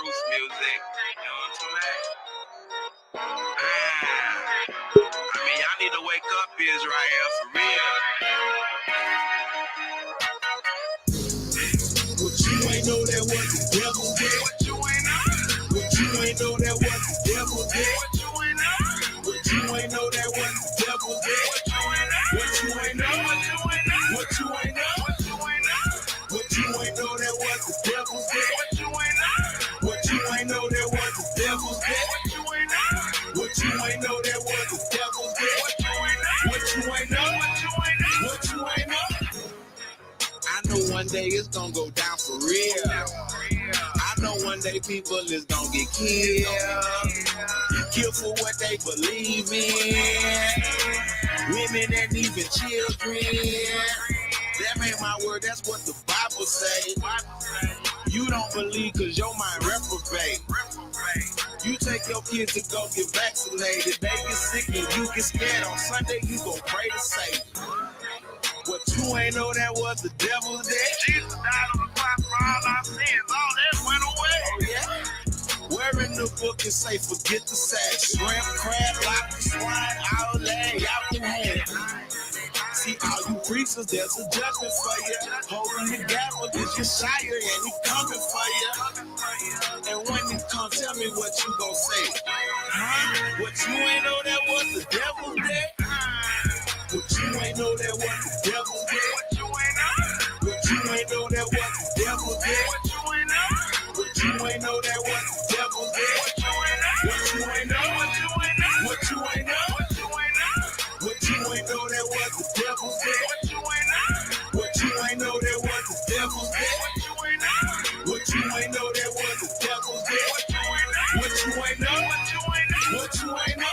truth music. You know what I'm talking about? I mean, y'all need to wake up, Israel, for real. What you ain't know that what the devil did? What you ain't know? What you ain't know that what the devil did? What you ain't know? What you ain't know that what the devil did? What you ain't know? What you ain't know? What you ain't know? What you ain't know? What you ain't know that what the devil did? What you ain't know? What you ain't know that what the devil did? What you ain't know? What you ain't know that what the devil did? What you ain't know? What you ain't know? I know one day it's gonna go down for real. I know one day people is gonna get killed for what they believe in. Women and even children. That ain't my word, that's what the Bible say. You don't believe cause your mind reprobate. You take your kids to go get vaccinated. They get sick and you get scared. On Sunday you gon' pray to Satan. What you ain't know that was the devil there? Jesus died on the cross for all our sins. All that went away. Oh yeah? Where in the book it say forget the sex? Shrimp, crab, lobster, swine, all that y'all can have. See, all you preachers, there's a judgment for you. Holding the gavel is your shire and he coming for you. And when he come, tell me what you gon' say. Huh? What you ain't know that was the devil there? What you ain't know that was the devil there? What you ain't know that was the devil there? What you ain't know that was the devil there? What you ain't know? What you ain't know? What you ain't know that was the devil there? What you ain't know that was the devil there? What you ain't know that was the devil there? What you ain't know? What you ain't know?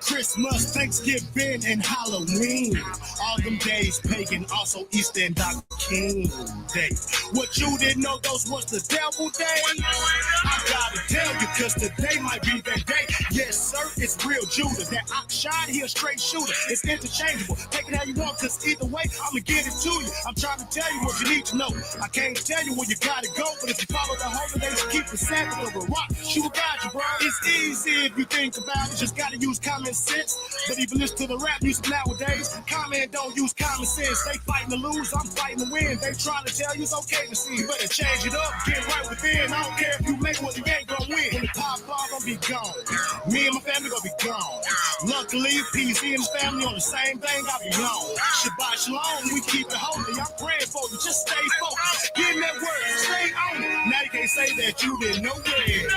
Christmas, Thanksgiving, and Halloween. All them days pagan, also Easter and Dr. King Day. What you didn't know, those was the devil day? I gotta tell you, cause today might be that day. Yes, sir, it's real Judah. That shot, he a straight shooter. It's interchangeable. Take it how you want, cause either way, I'ma get it to you. I'm trying to tell you what you need to know. I can't tell you where you gotta go, but if you follow the holidays, keep the Sabbath over rock. She will guide you, bro. It's easy if you think about it. Just gotta use common sense. But even listen to the rap music nowadays, comment don't use common sense. They fighting to lose, I'm fighting to win. They trying to tell you it's okay to see, but to change it up, get right within. I don't care if you make one, you ain't gonna win. When the pop off, I'll be gone. Me and my family gonna be gone. Luckily, PC and his family on the same thing, I'll be on. Shabbat shalom, we keep it holy. I'm praying for you, just stay focused. Get in that word, stay on it. Now you can't say that you didn't know where.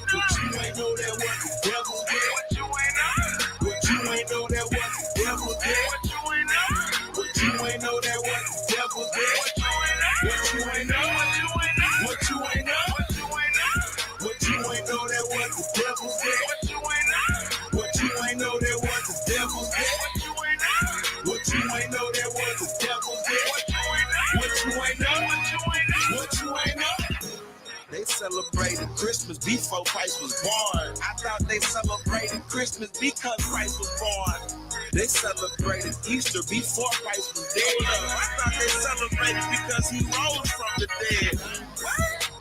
But you ain't know that what the devil did. What you ain't know that what the devil did. What you ain't know that what the devil did. What you ain't know. What you ain't know. What you ain't know that what the devil did. What you ain't know that what the devil did. What you ain't know that what the devil did. What you ain't know. What you ain't know. They celebrated Christmas before Christ was born. I thought they celebrated Christmas because Christ was born. They celebrated Easter before Christ was dead. I thought they celebrated because he rose from the dead.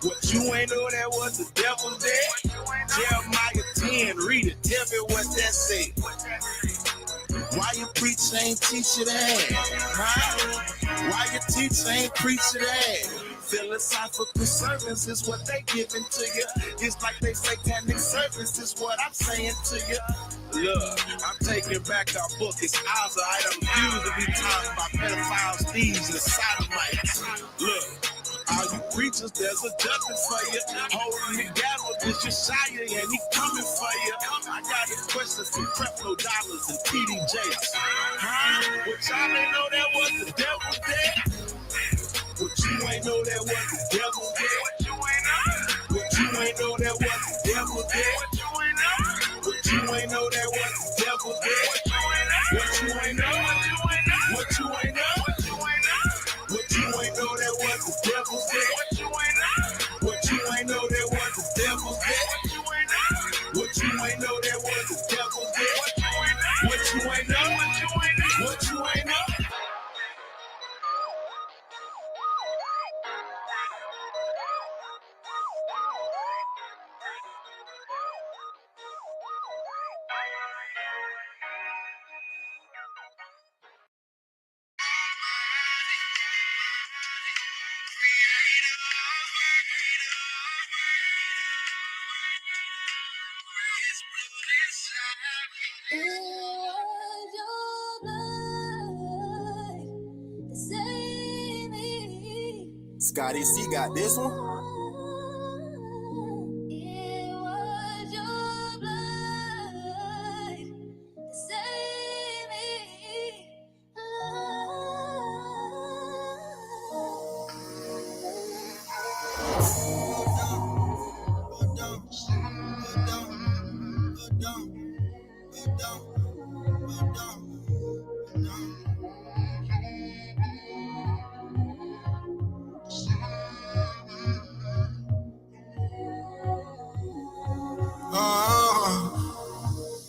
What you ain't know that was the devil dead? Jeremiah 10, read it. Tell me what that said. Why your preacher ain't teach it that? Huh? Why your teacher ain't preach it that? Philosophical sermons is what they giving to you. It's like they satanic service is what I'm saying to you. Look, I'm taking back our book. It's ours. I refuse to be taught by pedophiles, thieves, and sodomites. Look, all you preachers, there's a judgment for you. Holding the gavel is your shire, and he coming for you. I got a question for Creflo Dollars and TD Jakes. Huh? What y'all ain't know that was the devil dead? What you ain't know that was the devil did? What you ain't know that was the devil did? What you ain't know that was the devil did? What you ain't know? What you ain't know? What you ain't know that was the devil did? What you ain't know that was the devil did? What you ain't know that was the devil did? What you ain't know? What you ain't know? Scotty C got this one. It was your blood that saved me.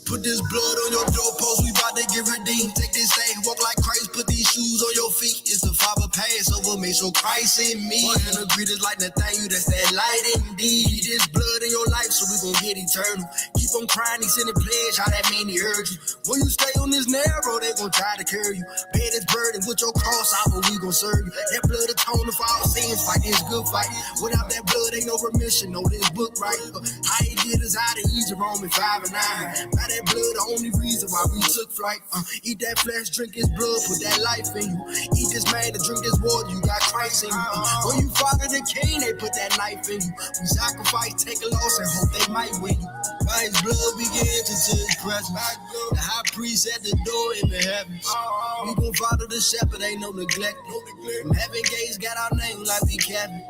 Put this blood on your doorpost, we bout to get redeemed. Take this thing, walk like Christ, put these shoes on your feet. It's the Father Passover, make sure Christ in me. And agree this like Nathaniel, that's that light indeed. This blood in your life, so we gon' get eternal. Keep on crying, he sending pledge, how that mean he urge you. When you stay on this narrow, they gon' try to carry you. Bear this burden with your cross out, but we gon' serve you. That blood atoning for all sins, fight this good fight. Without that blood, ain't no remission, know this book right. How he did us out of Egypt, Romans 5 and 9. By that blood, the only reason why we took flight. Eat that flesh, drink his blood, put that life in you. Eat this man to drink this water, you got Christ in you. When you follow the king, they put that knife in you. We sacrifice, take a loss, and hope they might win you. By his blood, we get into his presence. The high priest at the door in the heavens. We gon' follow the shepherd, ain't no neglect. From heaven gates got our name like we cabin.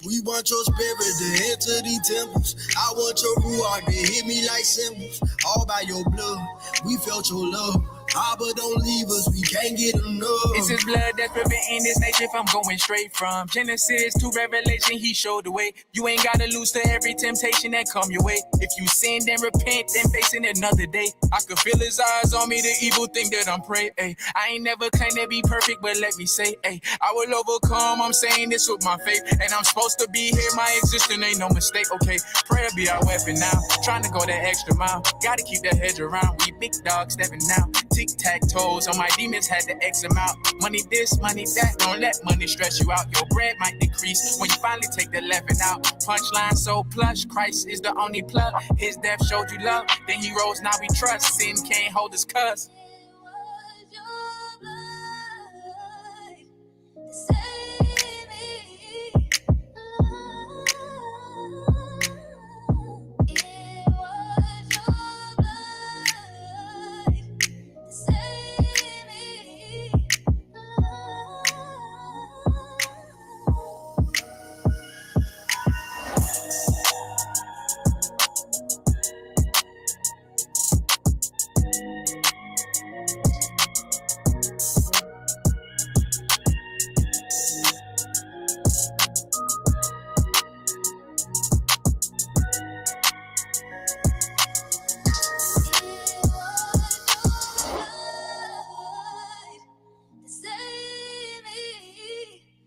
We want your spirit to enter these temples. I want your ruach to hit me like cymbals. All by your blood, we felt your love. Abba, don't leave us, we can't get enough. It's his blood that's preventing this nature from going straight from Genesis to Revelation, he showed the way. You ain't gotta lose to every temptation that come your way. If you sin, then repent, then facing another day. I could feel his eyes on me, the evil thing that I'm praying. I ain't never claimed to be perfect, but let me say, I will overcome, I'm saying this with my faith. And I'm supposed to be here, my existence ain't no mistake, okay? Prayer be our weapon now, trying to go that extra mile. Gotta keep that hedge around, we big dogs stepping out. Tic-tac-toes on my demons had to X them out. Money this, money that, don't let money stress you out. Your bread might decrease when you finally take the leaven out. Punchline so plush, Christ is the only plug. His death showed you love, then he rose, now we trust. Sin can't hold us cuss.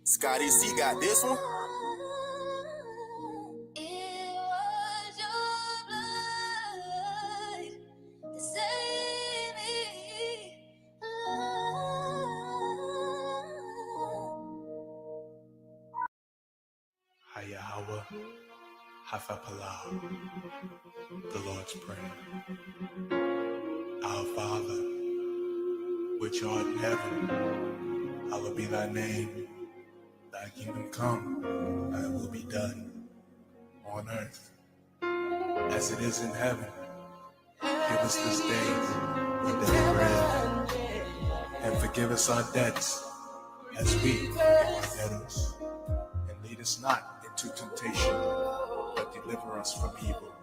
Scotty C got this one. It was your blood that saved me. Hayahawa, Hafapalau, the Lord's Prayer. Our Father, which art in heaven, hallowed be thy name. Thy kingdom come, thy will be done, on earth as it is in heaven. Give us this day our daily bread, and forgive us our debts, as we forgive our debtors. And lead us not into temptation, but deliver us from evil.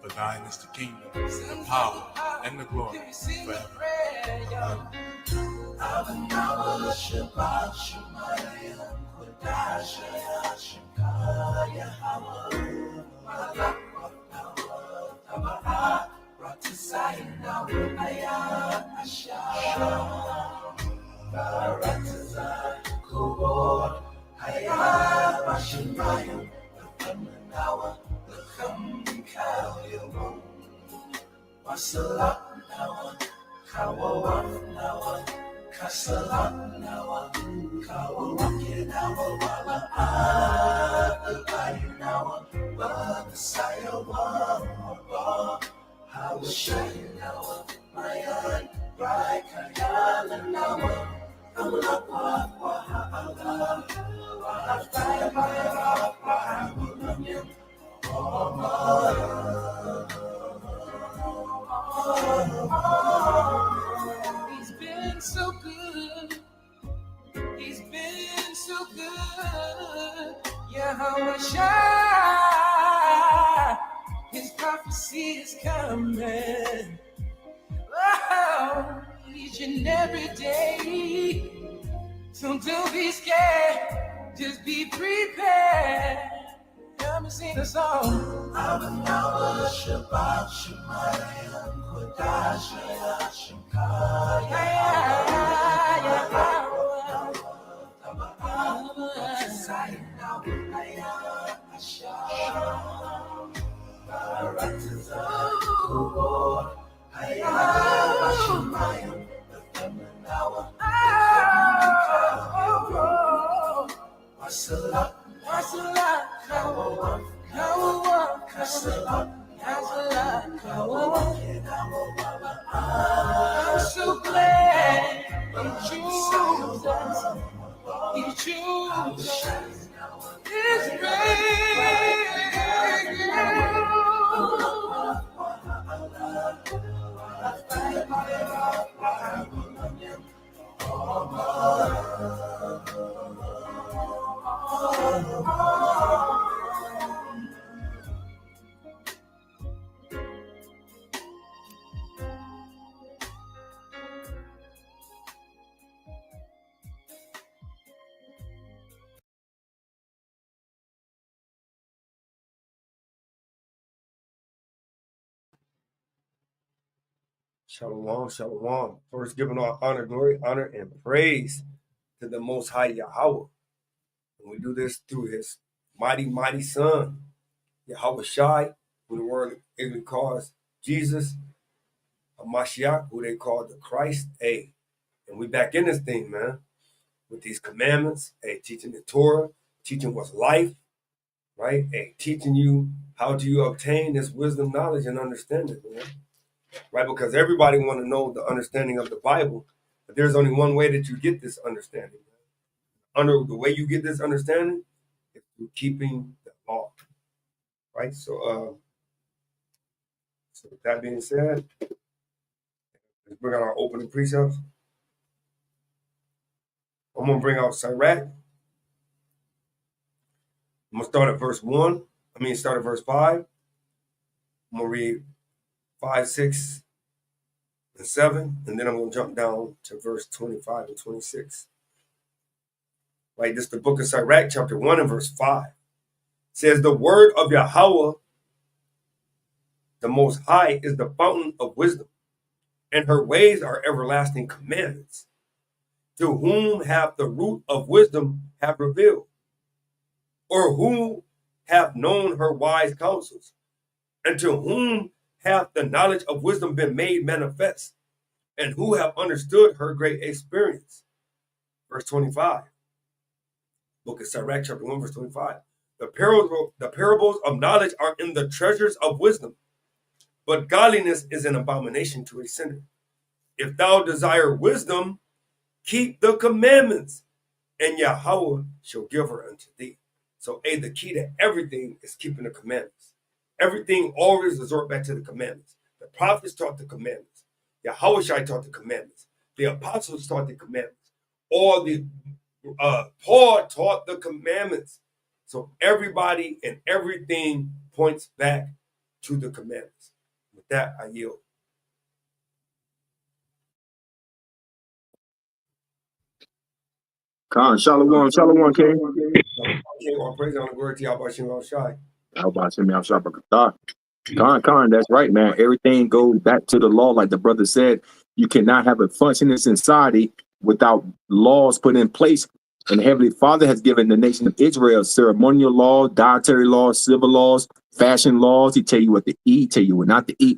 For thine is the kingdom, the power, and the glory forever. Amen. Kasalat nawa, kawawakin nawa wala He's been so good. He's been so good. Yahweh Shai. His prophecy is coming. Oh, each and every day. So don't be scared. Just be prepared. Come and sing the song. I'm so glad you choose us. You choose us. It's Shalom, shalom. First, giving all honor, glory, honor, and praise to the Most High Yahweh. And we do this through His mighty, mighty Son, Yahweh Shai, who the world English calls Jesus, a Mashiach, who they call the Christ. And we back in this thing, man, with these commandments. Teaching the Torah, teaching what's life, right? Teaching you how do you obtain this wisdom, knowledge, and understanding, man. Right, because everybody want to know the understanding of the Bible, but there's only one way that you get this understanding. The way you get this understanding is through keeping the law. Right. So with that being said, let's bring out our opening precepts. I'm gonna bring out Sirach. I'm gonna start at verse 5. I'm gonna read 5, 6, and 7, and then I'm going to jump down to verse 25 and 26. Right, this is the book of Sirach, chapter 1 and verse 5. It says, the word of Yahweh, the Most High, is the fountain of wisdom, and her ways are everlasting commandments. To whom hath the root of wisdom have revealed? Or who hath known her wise counsels? And to whom hath the knowledge of wisdom been made manifest? And who have understood her great experience? Verse 25. Book of Sirach, chapter 1, verse 25. The parables of knowledge are in the treasures of wisdom, but godliness is an abomination to a sinner. If thou desire wisdom, keep the commandments, and Yahweh shall give her unto thee. So, the key to everything is keeping the commandments. Everything always resort back to the commandments. The prophets taught the commandments. Yahweh Shai taught the commandments. The apostles taught the commandments. Paul taught the commandments. So everybody and everything points back to the commandments. With that, I yield. Khan, shalom, King. King, all praise and glory to Yahweh Shai. Khan, that's right, man. Everything goes back to the law, like the brother said. You cannot have a functioning society without laws put in place. And the Heavenly Father has given the nation of Israel ceremonial laws, dietary laws, civil laws, fashion laws. He tell you what to eat, tell you what not to eat.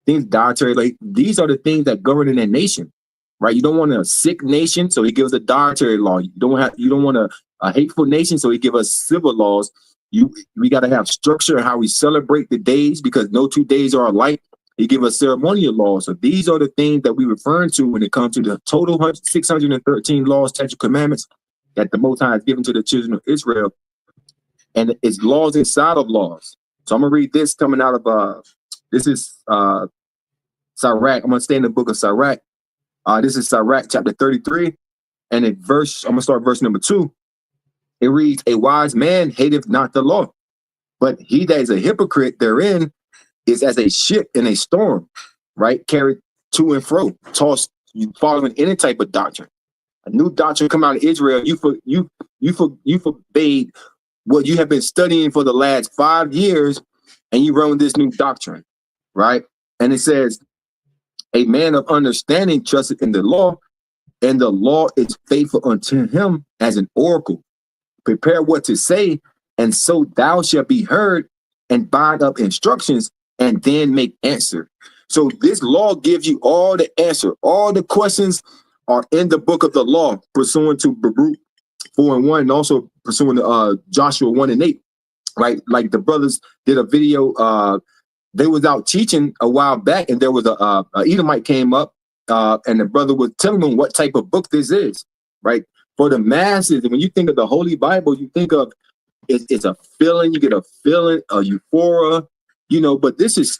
Things dietary, like these are the things that govern in a nation, right? You don't want a sick nation, so he gives a dietary law. You don't want a hateful nation, so he gives us civil laws. We got to have structure in how we celebrate the days, because no 2 days are alike. He give us ceremonial laws. So these are the things that we referring to when it comes to the total 613 laws, statute, commandments that the Most High has given to the children of Israel. And it's laws inside of laws. So I'm gonna read this coming out of this is Sirach. I'm gonna stay in the book of Sirach. This is Sirach chapter 33, and I'm gonna start verse number 2. It reads, "A wise man hateth not the law, but he that is a hypocrite therein is as a ship in a storm," right? Carried to and fro, tossed, you following any type of doctrine. A new doctrine come out of Israel, you forbade what you have been studying for the last 5 years, and you run with this new doctrine, right? And it says, "A man of understanding trusteth in the law, and the law is faithful unto him as an oracle. Prepare what to say, and so thou shalt be heard, and bind up instructions, and then make answer." So this law gives you all the answer. All the questions are in the book of the law, pursuant to Baruch 4:1, and also pursuant to Joshua 1:8, right? Like the brothers did a video. They was out teaching a while back, and there was a Edomite came up, and the brother was telling them what type of book this is, right? For the masses, and when you think of the Holy Bible, you think of it's a feeling. You get a feeling, a euphoria, But this is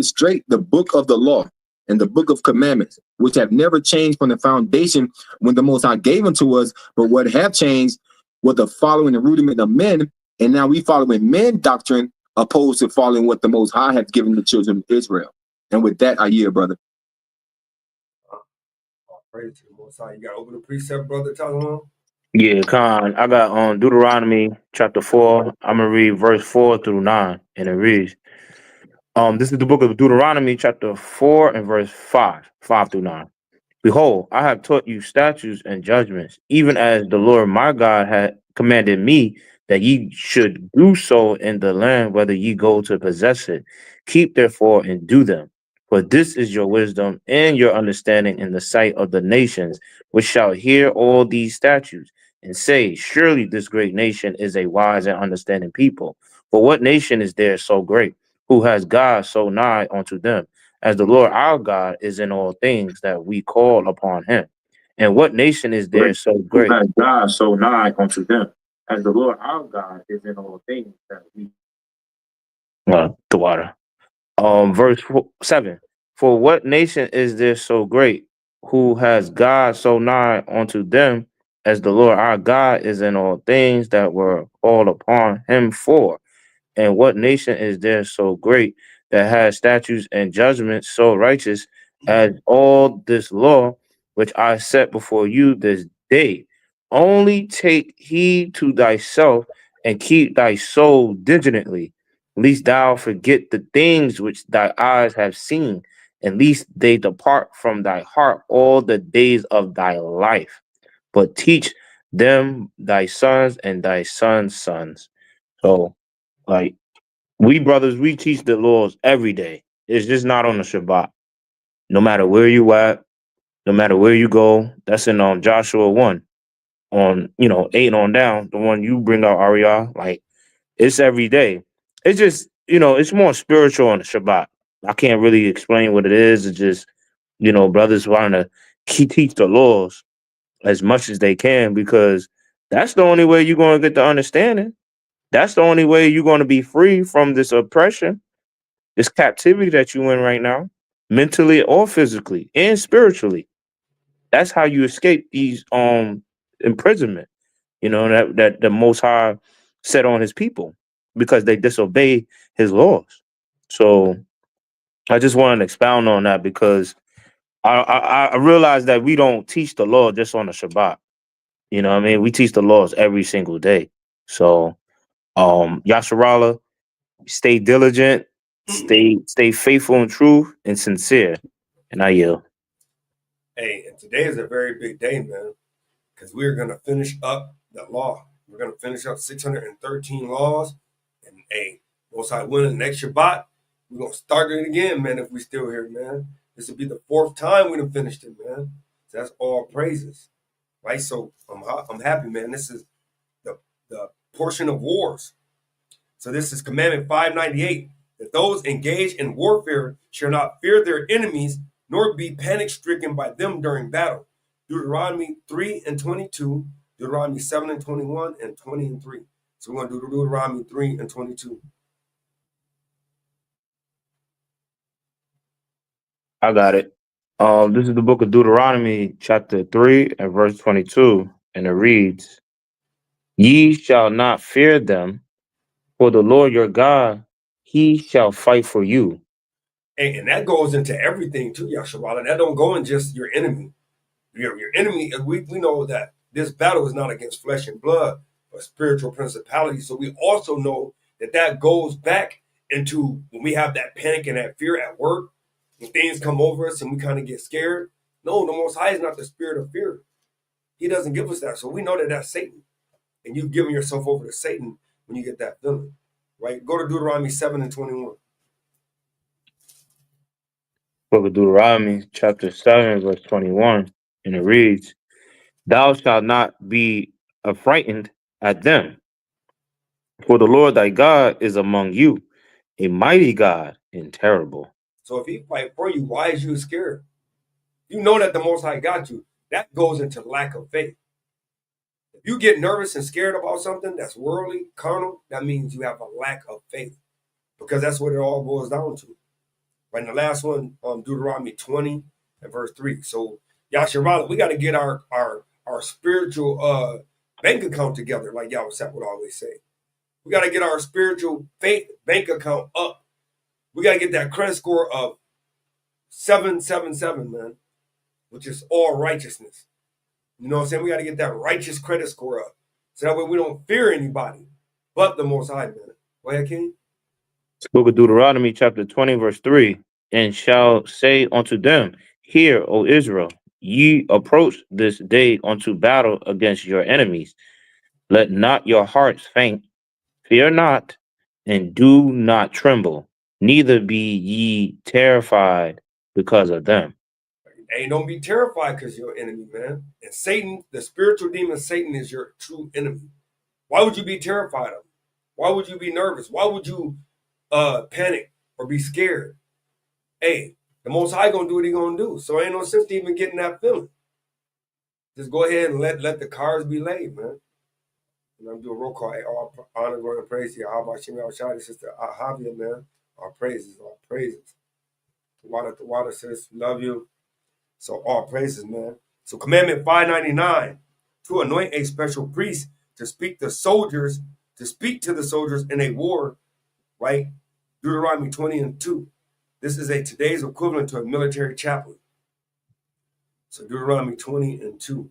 straight the book of the law and the book of commandments, which have never changed from the foundation when the Most High gave them to us. But what have changed was the following the rudiment of men, and now we following men doctrine opposed to following what the Most High has given the children of Israel. And with that, I yield, brother. Praise to the Most High. You got to open the precept, brother. Tell Yeah, Khan. I got Deuteronomy chapter 4. I'm gonna read verse 4 through 9, and it reads, this is the book of Deuteronomy chapter 4 and verse 5 through 9. "Behold, I have taught you statutes and judgments, even as the Lord my God had commanded me, that ye should do so in the land whether ye go to possess it. Keep therefore and do them. For this is your wisdom and your understanding in the sight of the nations, which shall hear all these statutes, and say, Surely this great nation is a wise and understanding people. For what nation is there so great, who has God so nigh unto them, as the Lord our God is in all things that we call upon him? And what nation is there so Who great?" has God so nigh unto them, as the Lord our God is in all things that we. The water. Verse 7. "For what nation is there so great, who has God so nigh unto them, as the Lord our God is in all things that were called upon him for? And what nation is there so great, that has statutes and judgments so righteous as all this law which I set before you this day? Only take heed to thyself, and keep thy soul diligently, lest thou forget the things which thy eyes have seen, and lest they depart from thy heart all the days of thy life. But teach them thy sons and thy sons' sons." So, like, we brothers, we teach the laws every day. It's just not on the Shabbat. No matter where you at, no matter where you go. That's in Joshua 1, on 8 on down, the one you bring out, Arya. Like, it's every day. It's just, it's more spiritual on the Shabbat. I can't really explain what it is. It's just, brothers want to teach the laws as much as they can, because that's the only way you're going to get the understanding. That's the only way you're going to be free from this oppression, this captivity that you in right now, mentally or physically and spiritually. That's how you escape these imprisonment, that the Most High set on his people, because they disobey his laws. So I just wanted to expound on that, because I realize that we don't teach the law just on the Shabbat. You know what I mean? We teach the laws every single day. So Yasharallah, stay diligent, stay faithful and true and sincere. And I yield. Hey, and today is a very big day, man, because we're going to finish up the law. We're going to finish up 613 laws. And, hey, once I win the next Shabbat, we're going to start it again, man, if we still here, man. This will be the 4th time we done finished it, man. So that's all praises, right? So I'm happy, man. This is the portion of wars. So this is commandment 598, that those engaged in warfare shall not fear their enemies, nor be panic-stricken by them during battle. Deuteronomy 3 and 22, Deuteronomy 7 and 21, and 20 and 3. So we're going to do Deuteronomy 3 and 22. I got it. This is the book of Deuteronomy, chapter 3 and verse 22, and it reads, Ye shall not fear them, for the Lord your God, he shall fight for you. And that goes into everything too, Yasharala. That don't go in just your enemy. Your enemy, we know that this battle is not against flesh and blood, but spiritual principalities. So we also know that that goes back into when we have that panic and that fear at work, when things come over us and we kind of get scared. No, the Most High is not the spirit of fear. He doesn't give us that. So we know that that's Satan. And you've given yourself over to Satan when you get that feeling, right? Go to Deuteronomy 7 and 21. Book of Deuteronomy, chapter 7, verse 21, and it reads, Thou shalt not be affrighted at them, for the Lord thy God is among you, a mighty God and terrible. So if he fight for you, why is you scared? You know that the Most High got you. That goes into lack of faith. If you get nervous and scared about something that's worldly, carnal, that means you have a lack of faith, because that's what it all boils down to. Right, and the last one, Deuteronomy 20 and verse 3. So, Yasharala, we got to get our spiritual bank account together, like Yahweh would always say. We got to get our spiritual faith bank account up. We got to get that credit score of 777, man, which is all righteousness. You know what I'm saying? We got to get that righteous credit score up. So that way we don't fear anybody but the Most High, man. Go ahead, King. Book of Deuteronomy, chapter 20, verse 3, and shall say unto them, Hear, O Israel, ye approach this day unto battle against your enemies. Let not your hearts faint, fear not, and do not tremble, neither be ye terrified because of them. Hey, don't be terrified because you're an enemy, man. And Satan, the spiritual demon Satan, is your true enemy. Why would you be terrified of him? Why would you be nervous? Why would you panic or be scared? Hey, the Most High gonna do what he gonna do. So ain't no sense to even getting that feeling. Just go ahead and let the cards be laid, man. And I'm doing roll call. Hey, all honor, glory, and praise to you. How about Shemi Al-Shadi, Sister Javier, man? All praises, all praises. The water says, love you. So all praises, man. So commandment 599, to anoint a special priest to speak to the soldiers in a war, right? Deuteronomy 20 and 2. This is today's equivalent to a military chaplain. So Deuteronomy 20 and 2.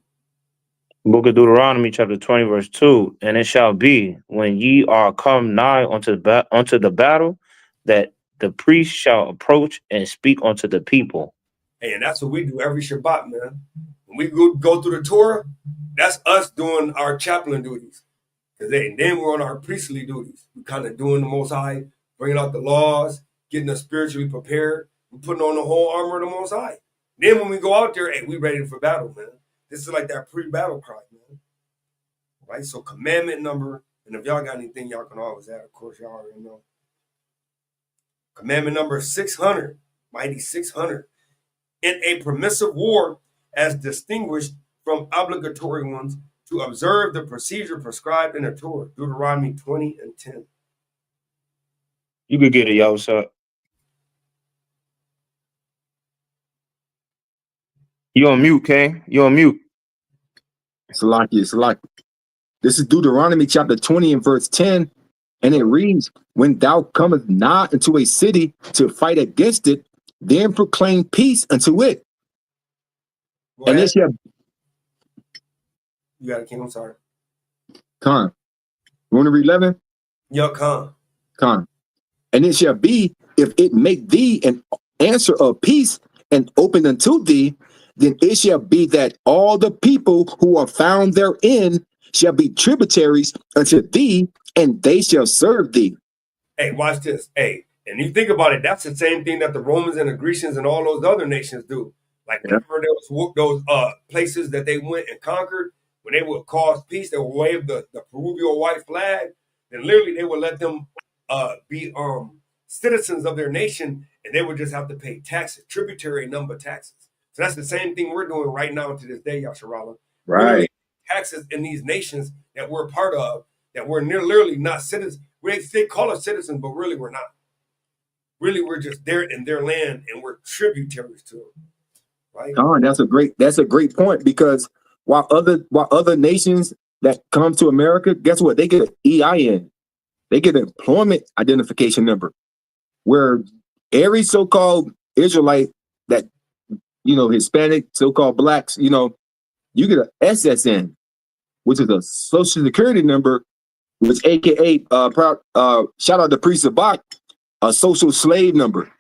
Book of Deuteronomy, chapter 20, verse 2, and it shall be when ye are come nigh unto the battle, that the priest shall approach and speak unto the people. Hey, and that's what we do every Shabbat, man. When we go through the Torah, that's us doing our chaplain duties. Because then we're on our priestly duties. We're kind of doing the Most High, bringing out the laws, getting us spiritually prepared. We're putting on the whole armor of the Most High. Then when we go out there, hey, we ready for battle, man. This is like that pre-battle cry, man. Right? So commandment number, and if y'all got anything, y'all can always add. Of course, y'all already know. Commandment number 600, mighty 600. In a permissive war, as distinguished from obligatory ones, to observe the procedure prescribed in the Torah, Deuteronomy 20 and 10. You could get it, y'all. What's up? You on mute, King. You on mute. It's like this is Deuteronomy chapter 20 and verse 10, and it reads, When thou comest nigh into a city to fight against it, then proclaim peace unto it. And it shall. You got it, King. I'm sorry. Con. You want to read 11? Yo, Con. And it shall be, if it make thee an answer of peace and open unto thee, then it shall be that all the people who are found therein shall be tributaries unto thee, and they shall serve thee. Hey, watch this. Hey, and you think about it, that's the same thing that the Romans and the Grecians and all those other nations do. Like whenever there was those places that they went and conquered, when they would cause peace, they would wave the proverbial white flag, and literally they would let them be citizens of their nation, and they would just have to pay taxes, tributary number taxes. So that's the same thing we're doing right now to this day, Yasharala. Right. Taxes in these nations that we're part of, that we're literally not citizens. They call us citizens, but really we're not. Really, we're just there in their land, and we're tributaries to them. Right? Don, that's a great point, because while other nations that come to America, guess what? They get an EIN. They get an employment identification number, where every so-called Israelite that, Hispanic, so-called blacks, you get an SSN, which is a social security number, which AKA, shout out to Priest Sabak, a social slave number.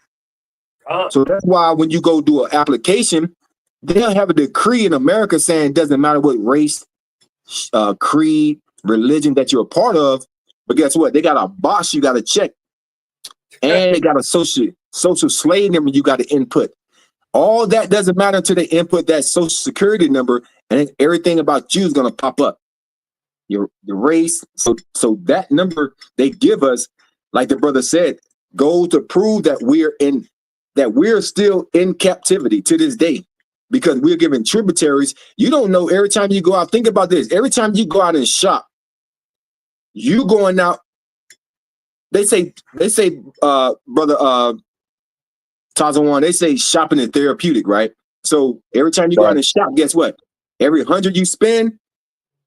So that's why when you go do an application, they'll have a decree in America saying it doesn't matter what race, creed, religion that you're a part of, but guess what? They got a box you got to check, and they got a social slave number you got to input. All that doesn't matter until they input that social security number, and then everything about you is going to pop up. Your race. So that number they give us, like the brother said, goes to prove that we're still in captivity to this day, because we're given tributaries. You don't know, every time you go out, think about this. Every time you go out and shop, you going out, they say, brother Tazawan, they say shopping is therapeutic, right? So every time you go out and shop, guess what? Every 100 you spend,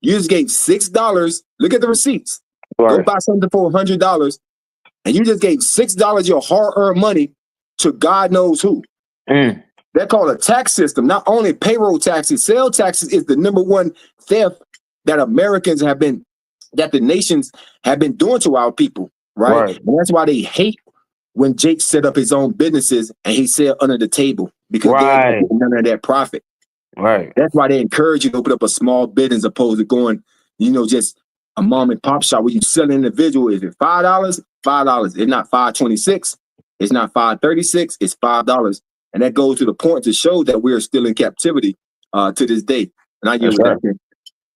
you just gave $6. Look at the receipts. Right. Go buy something for $100, and you just gave $6 your hard-earned money to God knows who. They're called a tax system. Not only payroll taxes, sales taxes is the number one theft that that the nations have been doing to our people, right? And that's why they hate when Jake set up his own businesses and he sell under the table, because they don't get none of that profit. Right. That's why they encourage you to open up a small business opposed to going, just a mom and pop shop where you sell an individual. Is it $5? $5. It's not $5.26. It's not $5.36. It's $5. And that goes to the point to show that we're still in captivity to this day. And I give that.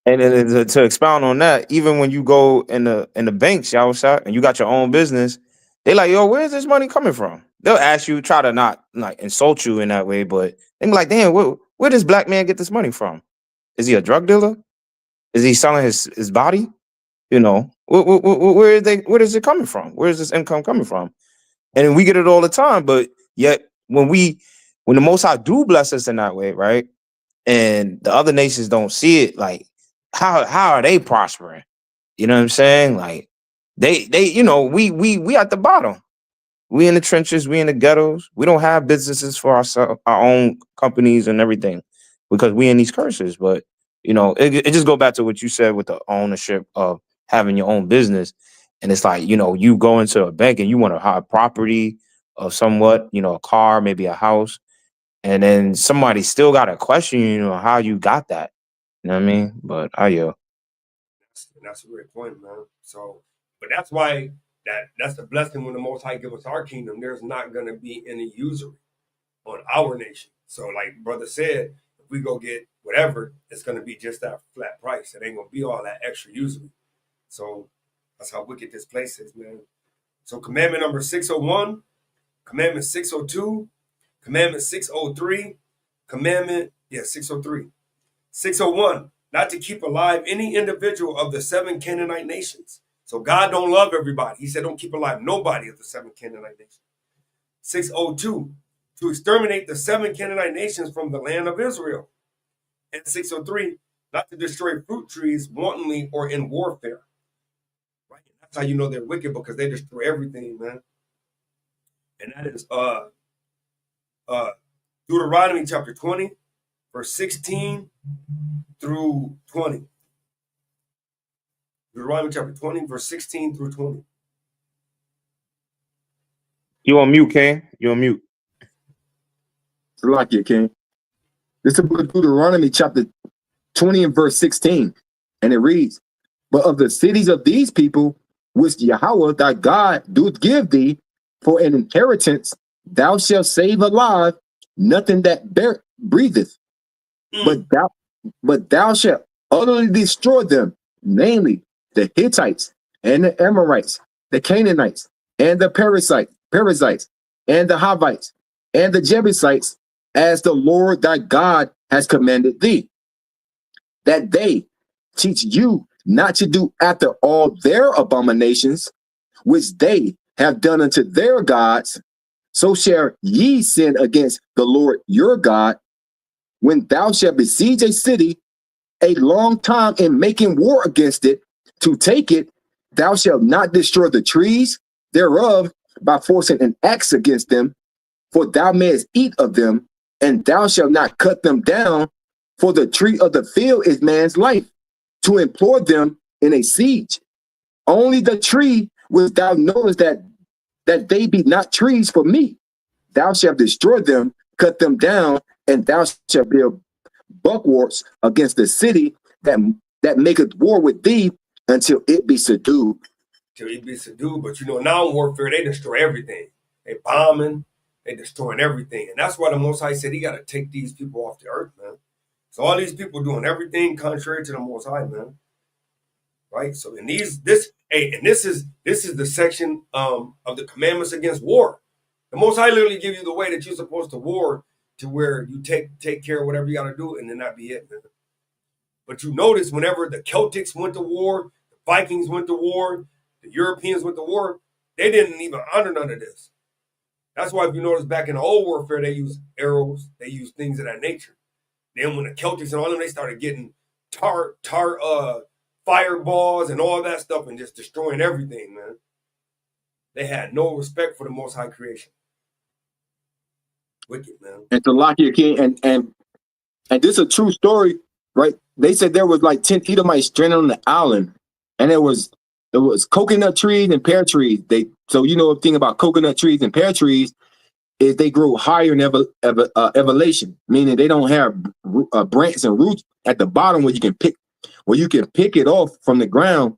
And then to expound on that, even when you go in the banks, y'all shot, and you got your own business, they like, yo, where's this money coming from? They'll ask you, try to not like insult you in that way, but they be like, damn, where does black man get this money from? Is he a drug dealer? Is he selling his body? Where is it coming from? Where is this income coming from? And we get it all the time, but yet when the Most High do bless us in that way, right? And the other nations don't see it, like how are they prospering? You know what I'm saying? Like they we at the bottom. We in the trenches, we in the ghettos. We don't have businesses for ourselves, our own companies and everything, because we in these curses. But it just go back to what you said with the ownership of having your own business. And it's like, you go into a bank and you want to have property of somewhat, a car, maybe a house. And then somebody still got to question you, how you got that. You know what I mean? But that's a great point, man. So, but that's why that's the blessing when the Most High give us our kingdom. There's not going to be any usury on our nation. So, like brother said, if we go get whatever, it's going to be just that flat price. It ain't going to be all that extra usury. So that's how wicked this place is, man. So commandment number 601, commandment 602, commandment 603, commandment 603. 601, not to keep alive any individual of the 7 Canaanite nations. So God don't love everybody. He said don't keep alive nobody of the 7 Canaanite nations. 602, to exterminate the 7 Canaanite nations from the land of Israel. And 603, not to destroy fruit trees wantonly or in warfare. Right? That's how you know they're wicked, because they destroy everything, man. And that is Deuteronomy chapter 20, verse 16 through 20. Deuteronomy chapter 20, verse 16 through 20. You on mute, King? You on mute? Like it, King. This is Deuteronomy chapter 20 and verse 16. And it reads, but of the cities of these people, which Yahweh thy God doth give thee for an inheritance, thou shalt save alive nothing that breatheth. But thou shalt utterly destroy them, namely the Hittites and the Amorites, the Canaanites, and the Perizzites, and the Havites, and the Jebusites, as the Lord thy God has commanded thee, that they teach you not to do after all their abominations, which they have done unto their gods, so shall ye sin against the Lord your God, when thou shalt besiege a city a long time in making war against it, to take it, thou shalt not destroy the trees thereof by forcing an axe against them, for thou mayest eat of them, and thou shalt not cut them down, for the tree of the field is man's life, to employ them in a siege. Only the tree which thou knowest that they be not trees for me, thou shalt destroy them, cut them down, and thou shalt build bulwarks against the city that maketh war with thee until it be subdued. Till it be subdued. But you know, now in warfare, they destroy everything. They bombing, they destroying everything. And that's why the Most High said he got to take these people off the earth, man. So all these people doing everything contrary to the Most High, man. Right? So in this is the section of the commandments against war. The Most High literally give you the way that you're supposed to war, to where you take care of whatever you got to do, and then that be it, man. But you notice whenever the Celtics went to war, the Vikings went to war, the Europeans went to war, they didn't even honor none of this. That's why if you notice back in the old warfare, they used arrows, they used things of that nature. Then when the Celtics and all them, they started getting fireballs and all that stuff and just destroying everything, man. They had no respect for the Most High creation. Wicked, man. And to lock your king, and this is a true story, right? They said there was like 10 Edomites stranded on the island, and it was coconut trees and pear trees. So you know, the thing about coconut trees and pear trees is they grow higher in elevation, meaning they don't have branches and roots at the bottom where you can pick it off from the ground.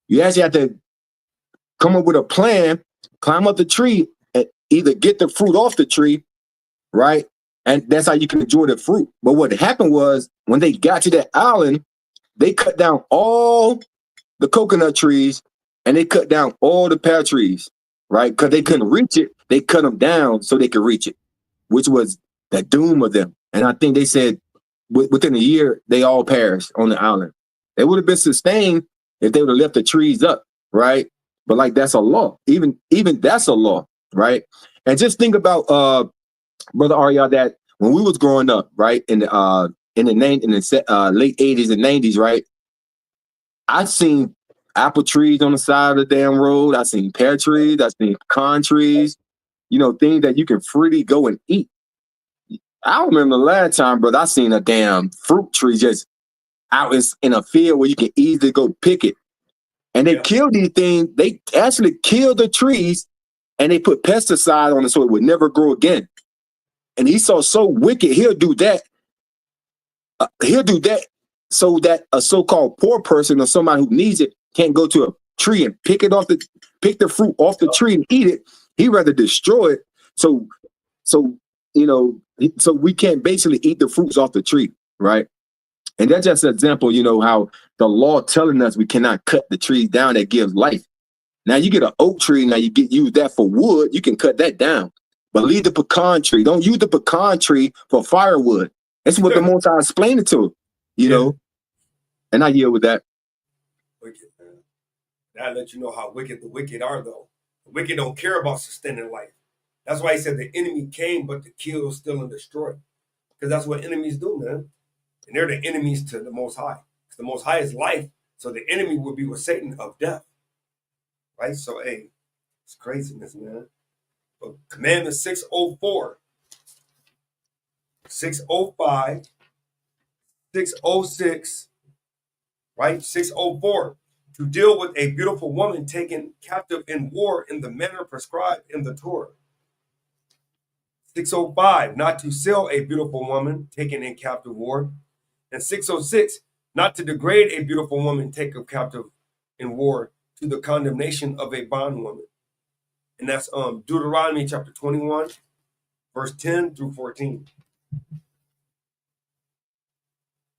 You actually have to come up with a plan, climb up the tree, and either get the fruit off the tree, right? And that's how you can enjoy the fruit. But what happened was, when they got to that island, they cut down all the coconut trees and they cut down all the pear trees, right? Because they couldn't reach it. They cut them down so they could reach it, which was the doom of them. And I think they said within a year, they all perished on the island. They would have been sustained if they would have left the trees up, right? But like, that's a law. Even that's a law, right? And just think about Brother Arya, that when we was growing up, right, in the late 80s and 90s, right, I seen apple trees on the side of the damn road. I seen pear trees. I seen pecan trees. You know, things that you can freely go and eat. I remember the last time, brother, I seen a damn fruit tree just out in a field where you can easily go pick it. And they killed these things. They actually killed the trees, and they put pesticide on it so it would never grow again. And Esau so wicked, he'll do that. So that a so-called poor person or somebody who needs it can't go to a tree and pick the fruit off the tree and eat it. He'd rather destroy it. So we can't basically eat the fruits off the tree, right? And that's just an example, you know, how the law telling us we cannot cut the trees down that gives life. Now you get an oak tree, now use that for wood, you can cut that down. But leave the pecan tree. Don't use the pecan tree for firewood. That's what the Most High explained it to, you know. And I yield with that. Wicked, man. That let you know how wicked the wicked are, though. The wicked don't care about sustaining life. That's why he said the enemy came, but to kill, steal, and destroy. Because that's what enemies do, man. And they're the enemies to the Most High. Because the Most High is life, so the enemy would be with Satan of death. Right? So, hey, it's craziness, man. But Commandment 604, 605, 606, right? 604, to deal with a beautiful woman taken captive in war in the manner prescribed in the Torah. 605, not to sell a beautiful woman taken in captive war. And 606, not to degrade a beautiful woman taken captive in war to the condemnation of a bondwoman. And that's Deuteronomy chapter 21, verse 10 through 14.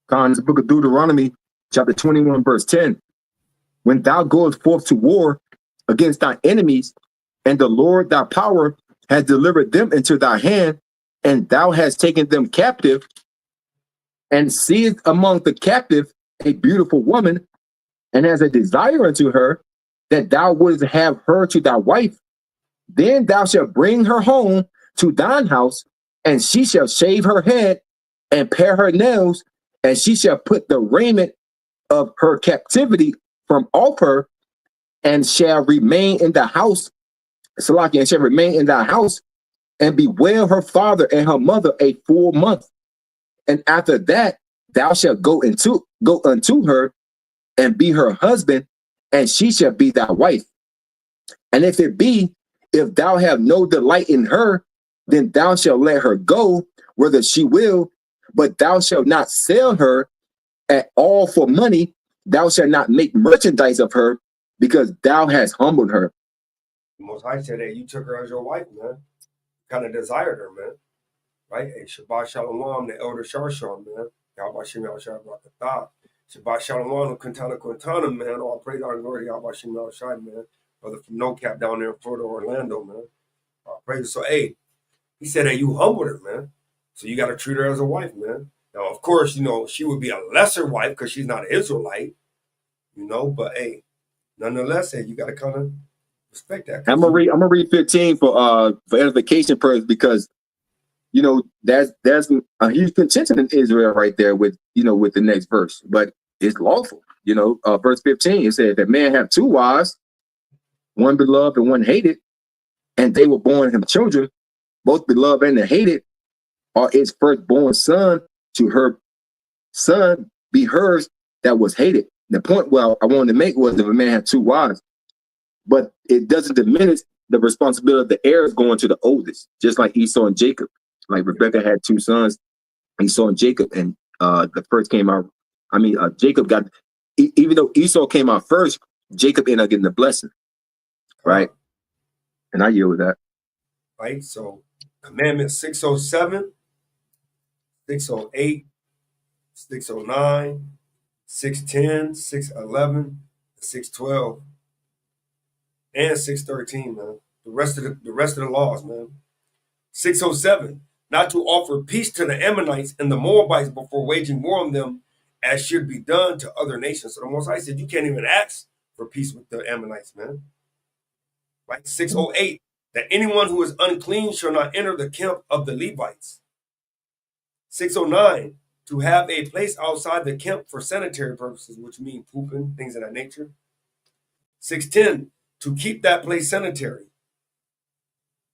It's the book of Deuteronomy, chapter 21, verse 10. When thou goest forth to war against thy enemies, And the Lord thy power has delivered them into thy hand, and thou hast taken them captive, and seest among the captive a beautiful woman, and has a desire unto her, that thou wouldst have her to thy wife. Then thou shalt bring her home to thine house, and she shall shave her head and pare her nails, and she shall put the raiment of her captivity from off her, and shall remain in the house, Salaki, and shall remain in thy house, and bewail her father and her mother a full month. And after that, thou shalt go unto her, and be her husband, and she shall be thy wife. And if thou have no delight in her, then thou shalt let her go whither she will, but thou shalt not sell her at all for money. Thou shalt not make merchandise of her, because thou hast humbled her. The Most High said that you took her as your wife, man. Kind of desired her, man. Right? Hey, Shabbat Shalom, the elder Sharshaw, man. Yahbashim Yahshai Barakatah. Shabbat Shalom, Quintana, man. All praise our Lord, Yahbashim Yahshai, man. Brother from No Cap down there in Florida, Orlando, man. All praise. So, hey, he said that you humbled her, man. So you got to treat her as a wife, man. Now, of course, you know, she would be a lesser wife because she's not an Israelite, you know, but hey, nonetheless, hey, you got to kind of respect that. I'm gonna read 15 for edification purpose, because you know there's a huge contention in Israel right there with with the next verse, but it's lawful. Verse 15, it said that man have two wives, one beloved and one hated, and they were born him children, both beloved and the hated are its firstborn son, to her son be hers that was hated. The point I wanted to make was, if a man had two wives, but it doesn't diminish the responsibility of the heirs going to the oldest, just like Esau and Jacob. Like Rebecca had two sons, Esau and Jacob, and the first came out. Jacob got, even though Esau came out first, Jacob ended up getting the blessing, right? And I yield with that. Right. So, Commandment 607, 608, 609, 610, 611, 612. And 613, man. The rest of the laws, man. 607, not to offer peace to the Ammonites and the Moabites before waging war on them, as should be done to other nations. So the Most High said you can't even ask for peace with the Ammonites, man. Right? 608, that anyone who is unclean shall not enter the camp of the Levites. 609, to have a place outside the camp for sanitary purposes, which mean pooping, things of that nature. 610, to keep that place sanitary.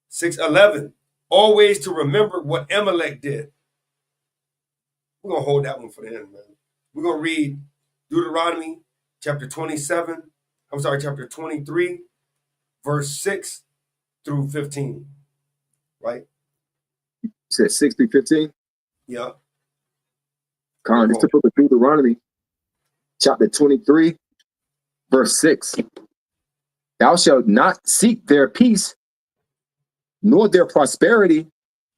611, always to remember what Amalek did. We're going to hold that one for the end, man. We're going to read Deuteronomy chapter 23, verse 6 through 15. Right? You said 6 through 15? Yeah. This is the book of Deuteronomy, chapter 23, verse 6. Thou shalt not seek their peace, nor their prosperity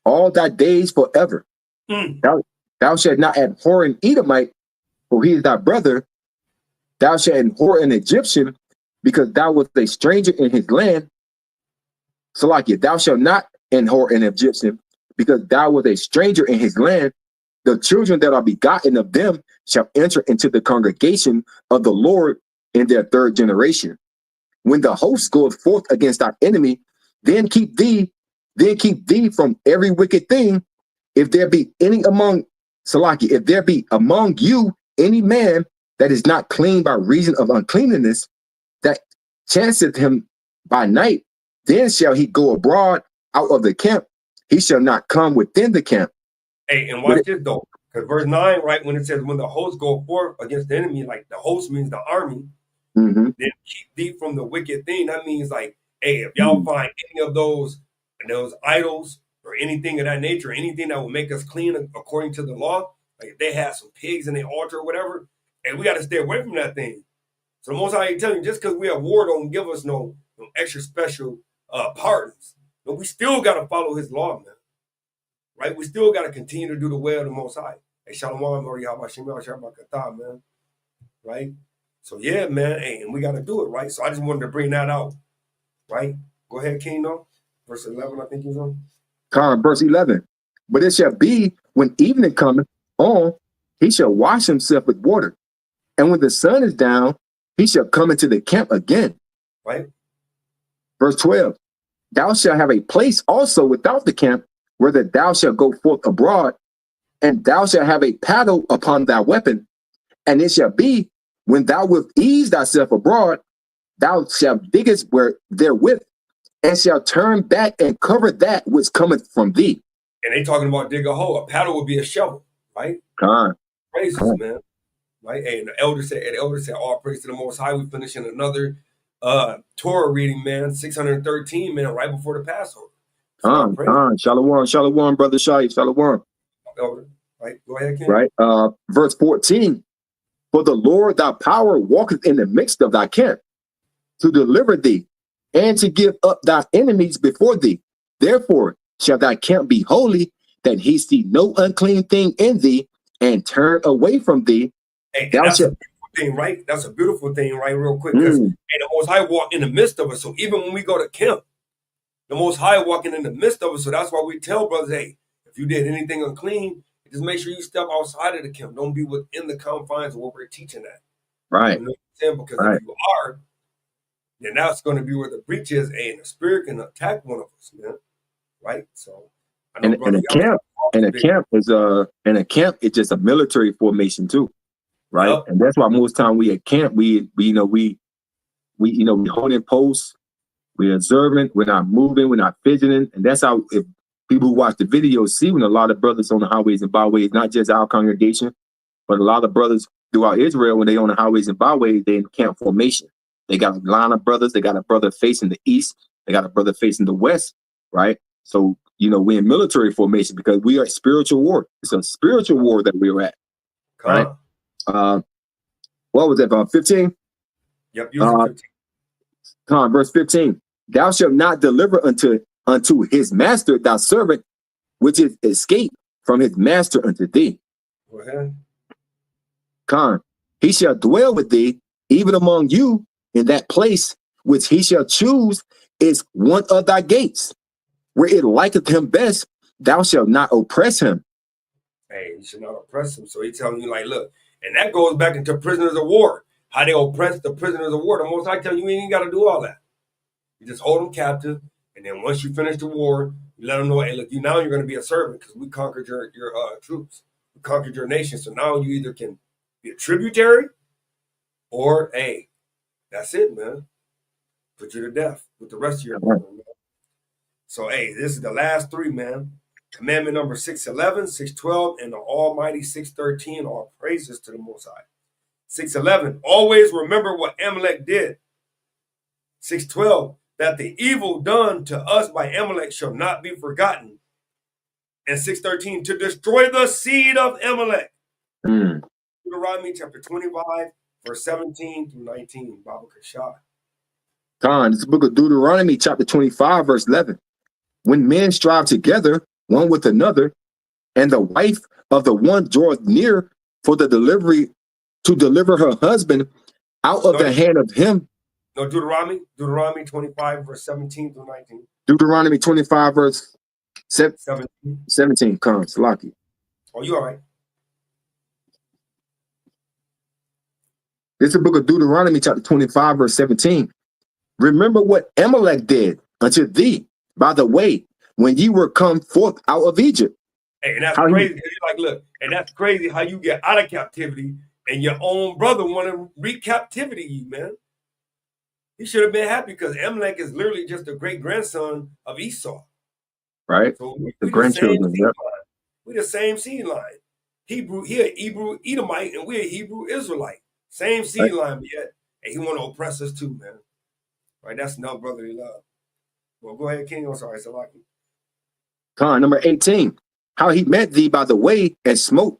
all thy days forever. Thou shalt not abhor an Edomite, for he is thy brother. Thou shalt abhor an Egyptian, because thou wast a stranger in his land. Thou shalt not abhor an Egyptian, because thou wast a stranger in his land. The children that are begotten of them shall enter into the congregation of the Lord in their third generation. When the host goeth forth against thy enemy, then keep thee from every wicked thing. If there be any among if there be among you any man that is not clean by reason of uncleanness, that chanceth him by night, then shall he go abroad out of the camp. He shall not come within the camp. Hey, and watch this though, because verse 9, right, when it says when the host go forth against the enemy, like the host means the army. Then keep thee from the wicked thing. That means like, hey, if y'all find any of those idols or anything of that nature, anything that will make us clean according to the law, like if they have some pigs in their altar or whatever, and we got to stay away from that thing. So the Most High telling you, just because we have war don't give us no extra special pardons. But we still got to follow his law, man. Right? We still got to continue to do the way of the Most High. Hey, Shalom, man. Right? So yeah, man, hey, and we got to do it, right? So I just wanted to bring that out, right? Go ahead, King. No, verse 11. I think he's on. Verse 11. But it shall be when evening cometh on, he shall wash himself with water, and when the sun is down, he shall come into the camp again. Right. Verse 12. Thou shalt have a place also without the camp, whither thou shalt go forth abroad, and thou shalt have a paddle upon thy weapon. And it shall be, when thou wilt ease thyself abroad, thou shalt dig it where therewith, and shalt turn back and cover that which cometh from thee. And they talking about dig a hole. A paddle would be a shovel, right? Praises, man. Right? And the elder said, all praise to the Most High. We finishing another Torah reading, man. 613, man, right before the Passover. Shalom, shalom, brother Shai, shalom. Elder, right? Go ahead, King. Right. Verse 14. For the Lord thy power walketh in the midst of thy camp, to deliver thee, and to give up thy enemies before thee. Therefore shall thy camp be holy, that he see no unclean thing in thee, and turn away from thee. Hey, that's a beautiful thing, right? That's a beautiful thing, right? Real quick, because the Most High walk in the midst of us. So even when we go to camp, the Most High walking in the midst of us. So that's why we tell brothers, hey, if you did anything unclean, just make sure you step outside of the camp. Don't be within the confines of what we're teaching at. Right. You know what I'm saying? Because if you are, then that's going to be where the breach is, and the spirit can attack one of us, man. Right? So I know a camp is just a military formation too. Right. Yep. And that's why most time we at camp, we holding posts, we're observant, we're not moving, we're not fidgeting. And that's how, if people who watch the video see, when a lot of brothers on the highways and byways, not just our congregation, but a lot of brothers throughout Israel, when they on the highways and byways, they in camp formation. They got a line of brothers, they got a brother facing the east, they got a brother facing the west, right? So, we're in military formation because we are spiritual war. It's a spiritual war that we're at. Right? What was that, 15? Yep, 15. Verse 15. Thou shalt not deliver unto his master thy servant, which is escaped from his master unto thee. Go ahead. He shall dwell with thee, even among you, in that place which he shall choose is one of thy gates, where it liketh him best. Thou shalt not oppress him. Hey, you should not oppress him. So he's telling you, like, look, and that goes back into prisoners of war. How they oppress the prisoners of war. The Most High tell you ain't got to do all that. You just hold them captive, and then once you finish the war, you let them know, hey, look, you're going to be a servant because we conquered your troops. We conquered your nation. So now you either can be a tributary or, hey, that's it, man. Put you to death with the rest of your brother, man. So, hey, this is the last three, man. Commandment number 611, 612, and the almighty 613. All praises to the Most High. 611, always remember what Amalek did. 612, that the evil done to us by Amalek shall not be forgotten. And 613, to destroy the seed of Amalek. Deuteronomy chapter 25, verse 17 through 19. Baba Kashah. This is the book of Deuteronomy chapter 25, verse 11. When men strive together one with another, and the wife of the one draweth near for the delivery to deliver her husband out of the hand of him. No, Deuteronomy 25, verse 17 through 19. Deuteronomy 25, verse 17. Salaki. Oh, you all right? This is the book of Deuteronomy chapter 25, verse 17. Remember what Amalek did unto thee by the way when ye were come forth out of Egypt. Hey, and that's crazy. Like, look, and that's crazy how you get out of captivity and your own brother want to recaptivity you, man. He should have been happy because Amalek is literally just a great grandson of Esau. Right. So the grandchildren. We're the same seed line. He a Hebrew Edomite and we're a Hebrew Israelite. Same seed line, but yet, and he want to oppress us too, man. Right? That's no brotherly love. Well, go ahead, King. I'm sorry, Salaki. Number 18. How he met thee by the way and smote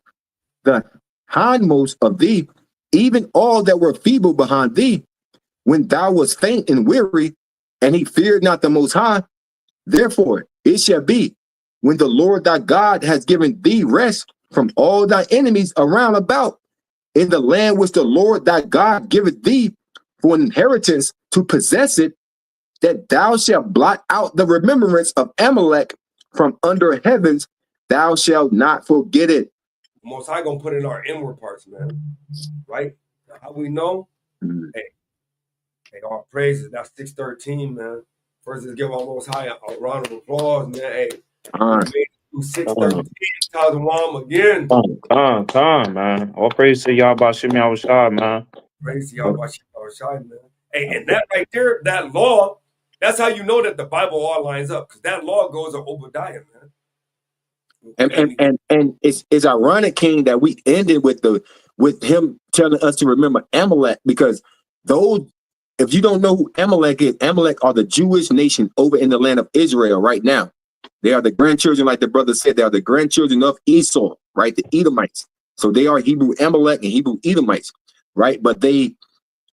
the hindmost of thee, even all that were feeble behind thee, when thou wast faint and weary, and he feared not the Most High. Therefore it shall be, when the Lord thy God has given thee rest from all thy enemies around about, in the land which the Lord thy God giveth thee for an inheritance to possess it, that thou shalt blot out the remembrance of Amalek from under heavens, thou shalt not forget it. Most High gonna put in our inward parts, man. Right? How we know? Mm. Hey, all praises. That's 613, man. First, let's give our Most High a round of applause, man. Hey, we made it through 613. Tazawam again. Come on, man. All praise to y'all about Shimmy Awashad, man. Praise to y'all about Shai, man. Hey, and that right there, that law, that's how you know that the Bible all lines up, because that law goes to Obadiah, man. And it's ironic, King, that we ended with him telling us to remember Amalek, because those, if you don't know who Amalek is, Amalek are the Jewish nation over in the land of Israel right now. They are the grandchildren, like the brother said, they are the grandchildren of Esau, right? The Edomites. So they are Hebrew Amalek and Hebrew Edomites, right? But they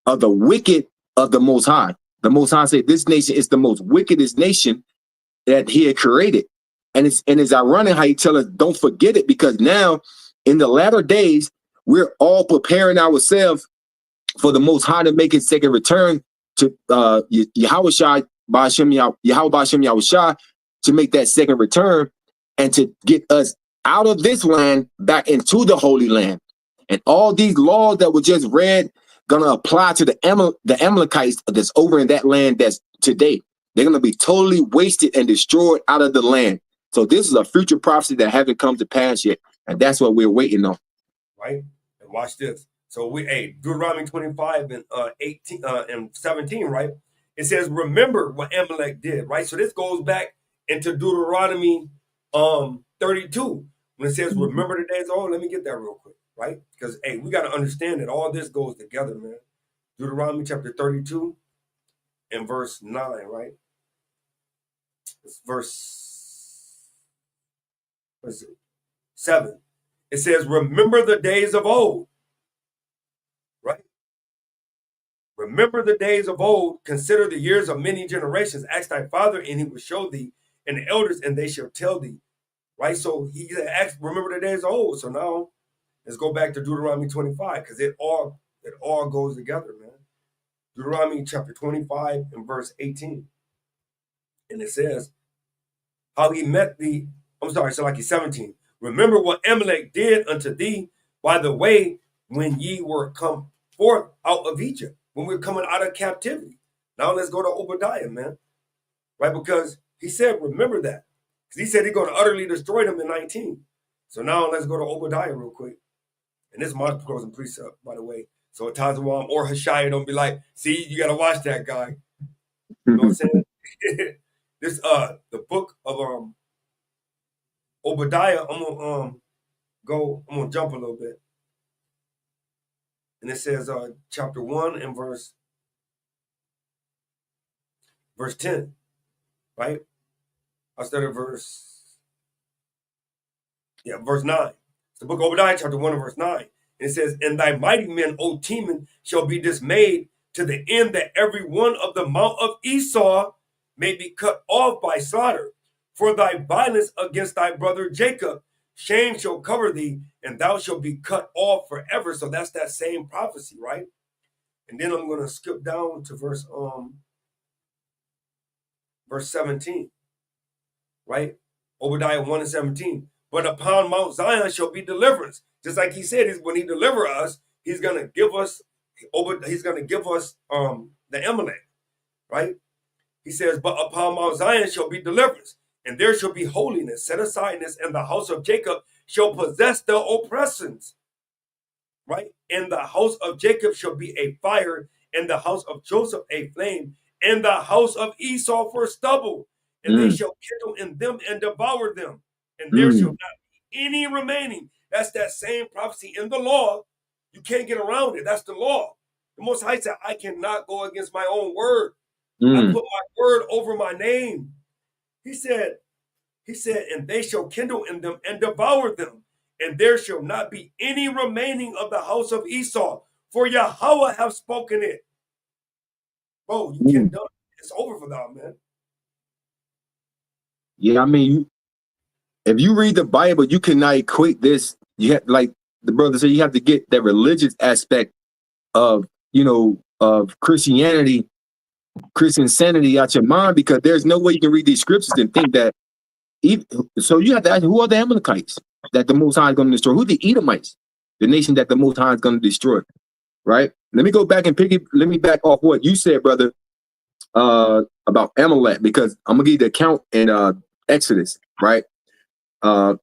are the wicked of the Most High. The Most High said this nation is the most wickedest nation that he had created. And it's ironic how he tells us don't forget it, because now in the latter days, we're all preparing ourselves for the Most High to make his second return to Yahweh Ba'ashem Yahushua, to make that second return and to get us out of this land back into the Holy Land. And all these laws that were just read gonna apply to the Amalekites that's over in that land that's today. They're gonna be totally wasted and destroyed out of the land. So this is a future prophecy that hasn't come to pass yet, and that's what we're waiting on. Right? And watch this. So Deuteronomy 25 and 18 and 17, right? It says, remember what Amalek did, right? So this goes back into Deuteronomy 32. When it says, remember the days, let me get that real quick, right? Because, hey, we got to understand that all this goes together, man. Deuteronomy chapter 32 and verse 9, right? It's verse 7. It says, remember the days of old, right? Remember the days of old, consider the years of many generations. Ask thy father, and he will show thee, and the elders, and they shall tell thee. Right? So he asked, remember the days of old. So now let's go back to Deuteronomy 25, because it all goes together, man. Deuteronomy chapter 25 and verse 18. And it says, how he met thee, so like he's 17. Remember what Amalek did unto thee by the way when ye were come forth out of Egypt, when we were coming out of captivity. Now let's go to Obadiah, man. Right? Because he said, remember that. Because he said he's going to utterly destroy them in 19. So now let's go to Obadiah real quick. And this is my closing precept, by the way. So Tazawam or Hashaya don't be like, see, you got to watch that guy. You know what I'm saying? This the book of Obadiah, I'm gonna jump a little bit. And it says chapter 1 and verse 10, right? I started verse 9. It's the book of Obadiah, chapter 1 and verse 9. And it says, and thy mighty men, O Teman, shall be dismayed to the end that every one of the mount of Esau may be cut off by slaughter. For thy violence against thy brother Jacob, shame shall cover thee, and thou shalt be cut off forever. So that's that same prophecy, right? And then I'm going to skip down to verse 17, right? Obadiah 1 and 17. But upon Mount Zion shall be deliverance. Just like he said, when he deliver us, he's going to give us the Amalek, right? He says, but upon Mount Zion shall be deliverance, and there shall be holiness, set asideness, and the house of Jacob shall possess the oppressions, right? And the house of Jacob shall be a fire, and the house of Joseph a flame, and the house of Esau for stubble, and they shall kindle in them and devour them, and there shall not be any remaining. That's that same prophecy in the law. You can't get around it. That's the law. The Most High said, I cannot go against my own word. I put my word over my name. He said, and they shall kindle in them and devour them, and there shall not be any remaining of the house of Esau, for Yahweh have spoken it. Bro, you can't do it. It's over for thou, man. Yeah, I mean, if you read the Bible, you cannot equate this. You have, like the brother said, you have to get that religious aspect of, of Christianity Christian sanity out your mind, because there's no way you can read these scriptures and think that. So you have to ask, who are the Amalekites that the Most High is going to destroy? Who are the Edomites, the nation that the Most High is going to destroy? Right? Let me go back and let me back off what you said, brother, about Amalek, because I'm gonna give you the account in Exodus, right?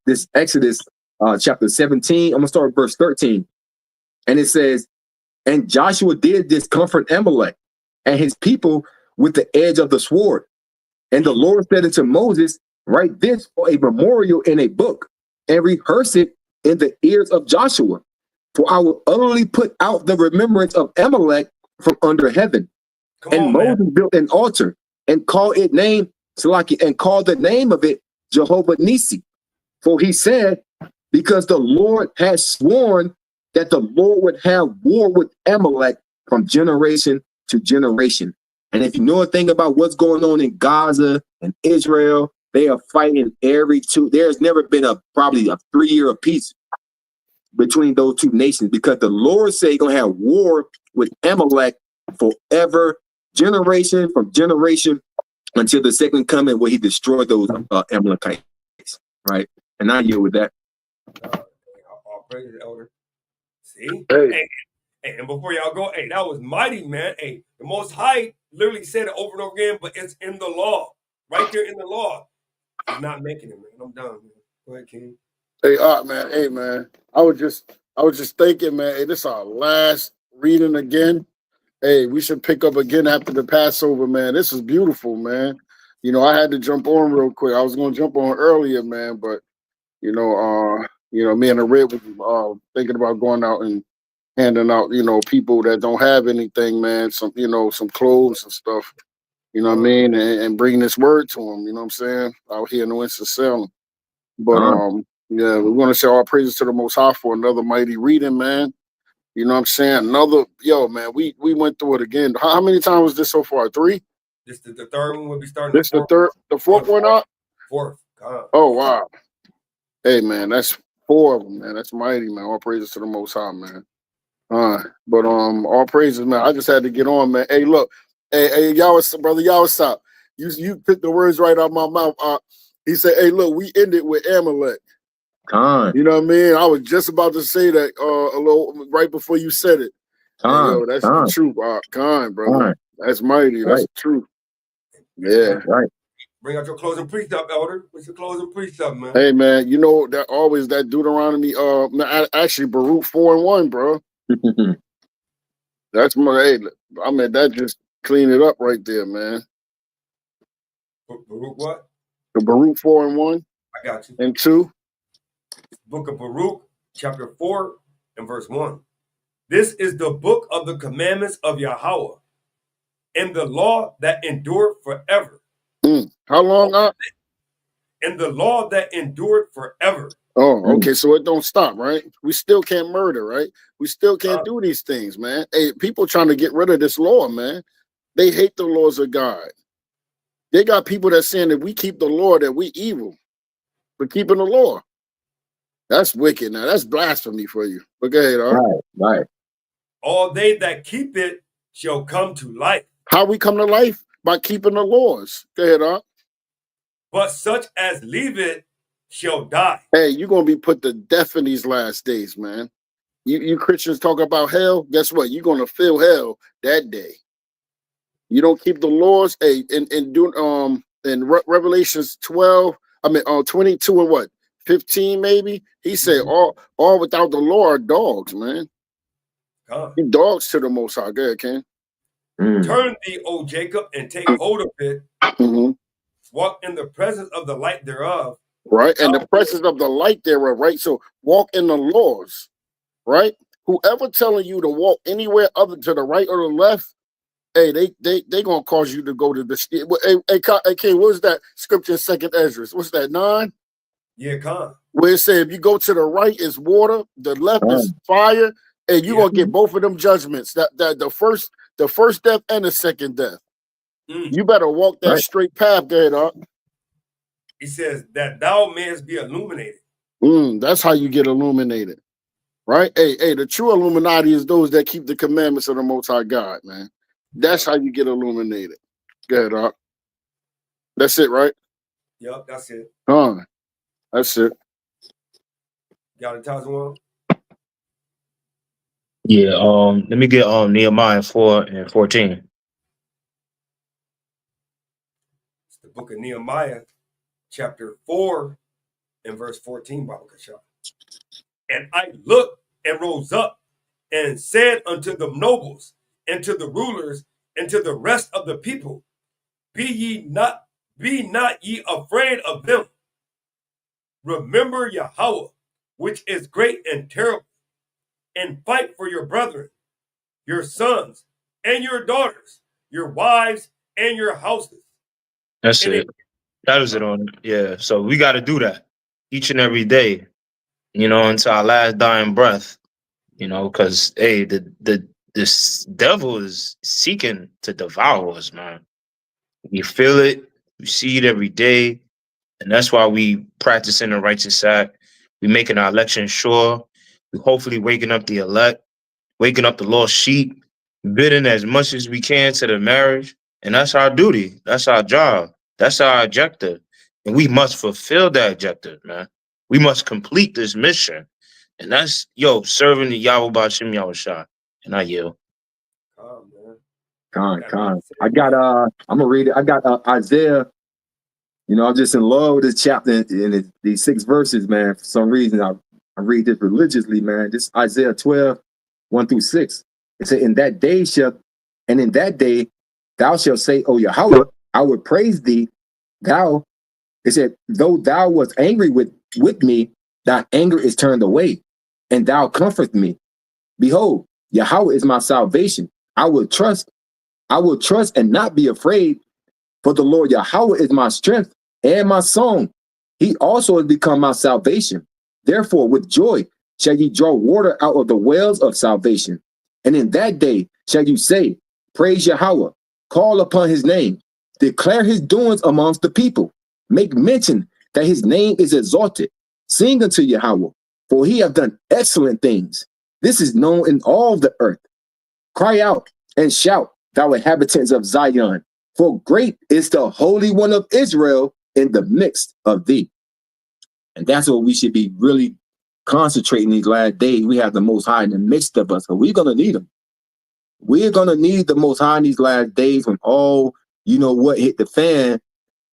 This Exodus chapter 17. I'm gonna start with verse 13, and it says, "And Joshua did discomfort Amalek and his people with the edge of the sword. And the Lord said unto Moses, write this for a memorial in a book, and rehearse it in the ears of Joshua. For I will utterly put out the remembrance of Amalek from under heaven." And Moses built an altar and called it name Salaki, and called the name of it Jehovah Nisi. For he said, because the Lord had sworn that the Lord would have war with Amalek from generation to generation. And if you know a thing about what's going on in Gaza and Israel, they are fighting every two. There's never been probably a 3-year of peace between those two nations, because the Lord said he's going to have war with Amalek forever, generation from generation, until the second coming, where he destroyed those Amalekites. Right? And I yield with that. All praise the elder. See? Hey. Hey, and before y'all go, hey, that was mighty, man. Hey, the Most High literally said it over and over again, but it's in the law. Right there in the law. He's not making it, man. I'm done, man. Go ahead, King. Hey, man. Hey, man. I was just thinking, man. Hey, this is our last reading again. Hey, we should pick up again after the Passover, man. This is beautiful, man. You know, I had to jump on real quick. I was going to jump on earlier, man, but me and the Red was thinking about going out and handing out, people that don't have anything, man, some clothes and stuff, what I mean, and bringing this word to them, you know what I'm saying, out here in the Winston-Salem. But yeah, we want to say all praises to the Most High for another mighty reading, man. You know what I'm saying? Man, we went through it again. How many times was this so far? 3? This is the third one. We'll be starting. This the fourth one up? Fourth. God. Oh, wow. Hey, man, that's 4 of them, man. That's mighty, man. All praises to the Most High, man. But all praises, man. I just had to get on, man. Hey, look. Hey, y'all, brother, y'all stop. You picked the words right out of my mouth. He said, hey, look, we ended with Amalek. You know what I mean? I was just about to say that a little right before you said it. Yo, that's the truth. Brother. That's mighty. That's the truth. Yeah. Right. Bring out your closing precept, elder. What's your closing precept, man? Hey, man, you know that always that Deuteronomy. Actually, Baruch 4:1, bro. That's my. Hey, I mean, that just clean it up right there, man. Baruch what? The Baruch 4:1. I got you. And 2. Book of Baruch, chapter 4 and verse 1. This is the book of the commandments of Yahweh, and the law that endured forever. How long up? And the law that endured forever. Oh, okay. So it don't stop, right? We still can't murder, right? We still can't do these things, man. Hey, people trying to get rid of this law, man. They hate the laws of God. They got people that saying that we keep the law, that we evil for keeping the law. That's wicked. Now that's blasphemy for you. But go ahead, Right. All they that keep it shall come to life. How we come to life? By keeping the laws. Go ahead, But such as leave it shall die. Hey, you're gonna be put to death in these last days, man. You Christians talk about hell. Guess what? You're gonna feel hell that day. You don't keep the laws. Hey, in Revelations 12, 22 and what? 15 maybe. He said all without the law are dogs, man. You dogs to the Most High. Go ahead, Ken. Turn thee, O Jacob, and take hold of it. Walk in the presence of the light thereof. Right, and the presence of the light thereof. Right, so walk in the laws. Right, whoever telling you to walk anywhere other to the right or the left, hey, they gonna cause you to go to the. Hey, King, what was that scripture in 2nd Ezra? What's that, 9? Yeah, Khan. Where it said if you go to the right is water, the left is fire, and you're gonna get both of them judgments. That the first death and the second death. You better walk that straight path, there, He says that thou mayest be illuminated. That's how you get illuminated. Right? Hey, the true Illuminati is those that keep the commandments of the Most High God, man. That's how you get illuminated. Go ahead, Doc. That's it, right? Yep, that's it. That's it. Got it, Tazwan? Yeah, let me get Nehemiah 4 and 14. It's the book of Nehemiah, chapter 4 and verse 14, Baba Kasha. And I looked and rose up and said unto the nobles and to the rulers and to the rest of the people, be not ye afraid of them. Remember Yahweh, which is great and terrible, and fight for your brethren, your sons and your daughters, your wives and your houses. That's And it. That was it on. Yeah. So we got to do that each and every day, until our last dying breath, because, hey, this devil is seeking to devour us, man. We feel it. We see it every day. And that's why we practicing the righteous act. We making our election sure. We hopefully waking up the elect, waking up the lost sheep, bidding as much as we can to the marriage. And that's our duty. That's our job. That's our objective. And we must fulfill that objective, man. We must complete this mission. And that's, serving the Yahweh Bashim Yahushua. And I yield. man. I got I'm gonna read it. I got Isaiah. I'm just in love with this chapter in these 6 verses, man. For some reason, I read this religiously, man. This Isaiah 12, 1 through 6. It said, in that day thou shalt say, O Yahweh, I will praise thee. It said, though thou wast angry with me, thy anger is turned away, and thou comfort me. Behold, Yahweh is my salvation. I will trust and not be afraid. For the Lord Yahweh is my strength and my song. He also has become my salvation. Therefore, with joy shall ye draw water out of the wells of salvation. And in that day shall you say, praise Yahweh, call upon his name, declare his doings amongst the people, make mention that his name is exalted. Sing unto Yahweh, for he hath done excellent things. This is known in all the earth. Cry out and shout, thou inhabitants of Zion, for great is the Holy One of Israel in the midst of thee. And that's what we should be really concentrating these last days. We have the Most High in the midst of us, but we're going to need him. We're going to need the Most High in these last days when all, what hit the fan,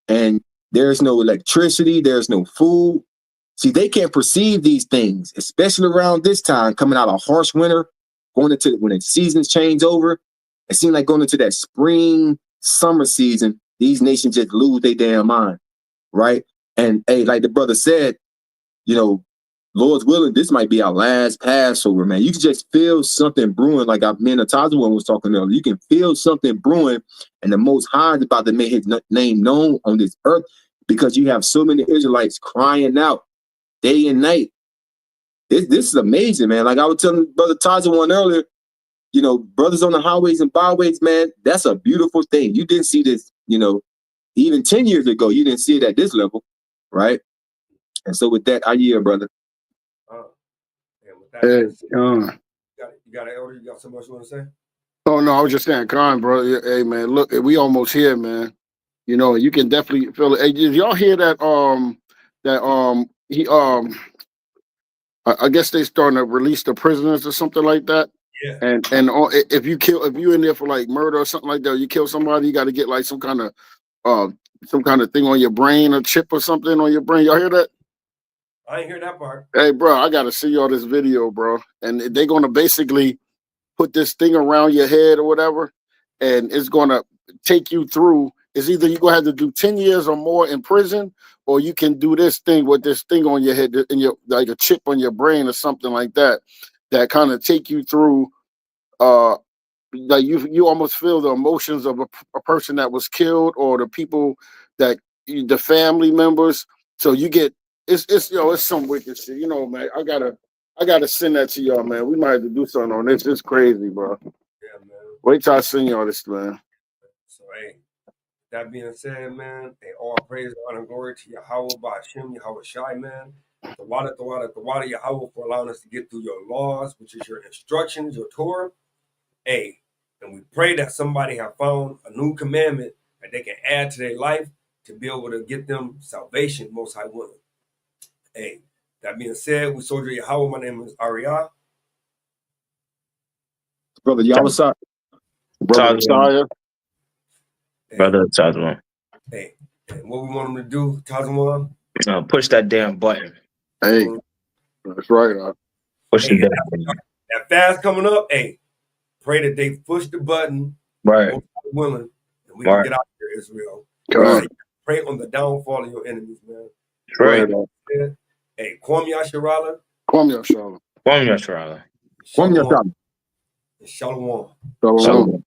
and there's no electricity, there's no food. See, they can't perceive these things, especially around this time, coming out of harsh winter, going into when the seasons change over. It seems like going into that spring, summer season, these nations just lose their damn mind, right? And hey, like the brother said, Lord's willing, this might be our last Passover, man. You can just feel something brewing, like me and Atazuan was talking earlier. You can feel something brewing, and the Most High is about to make his name known on this earth because you have so many Israelites crying out day and night. This is amazing, man. Like I was telling Brother Tazuan earlier, brothers on the highways and byways, man, that's a beautiful thing. You didn't see this, even 10 years ago, you didn't see it at this level, right? And so with that, I yield, brother. You got an elder? You got something else you want to say? Oh no, I was just saying, Khan, bro. Hey man, look, we almost here, man. You can definitely feel it. Hey, did y'all hear that? I guess they starting to release the prisoners or something like that. Yeah. And if you in there for like murder or something like that, or you kill somebody, you got to get like some kind of thing on your brain, a chip or something on your brain. Y'all hear that? I ain't hear that part. Hey, bro, I got to see y'all this video, bro. And they're gonna basically put this thing around your head or whatever, and it's gonna take you through. It's either you're gonna have to do 10 years or more in prison, or you can do this thing with this thing on your head, in your like a chip on your brain or something like that, that kind of take you through. Like you almost feel the emotions of a person that was killed, or the people that the family members. So you get it's some wicked shit, man. I gotta send that to y'all, man. We might have to do something on this. It's crazy, bro. Yeah, man. Wait till I send y'all this, man. So hey, that being said, man, all praise, honor, and glory to Yahweh Ba'Shem, Yahweh Shai, man. The water, Yahweh, for allowing us to get through your laws, which is your instructions, your Torah. Hey, and we pray that somebody have found a new commandment that they can add to their life to be able to get them salvation, most high willing. Hey, that being said, we soldier Yahweh. My name is Ariah. Brother Yawasat. Brother Messiah. Brother Tazwan. Hey, and what we want them to do, Tazwan? Push that damn button. Hey, that's right. Push the Hey, damn that fast coming up, hey, pray that they push the button, right, most high willing, and we right. can get out here, Israel. Right. Pray on the downfall of your enemies, man. Right. Hey, Kwam Yasharala. Kwam Yasharala. Kwam Yasharala. Shalom. Shalom. Shalom. Shalom.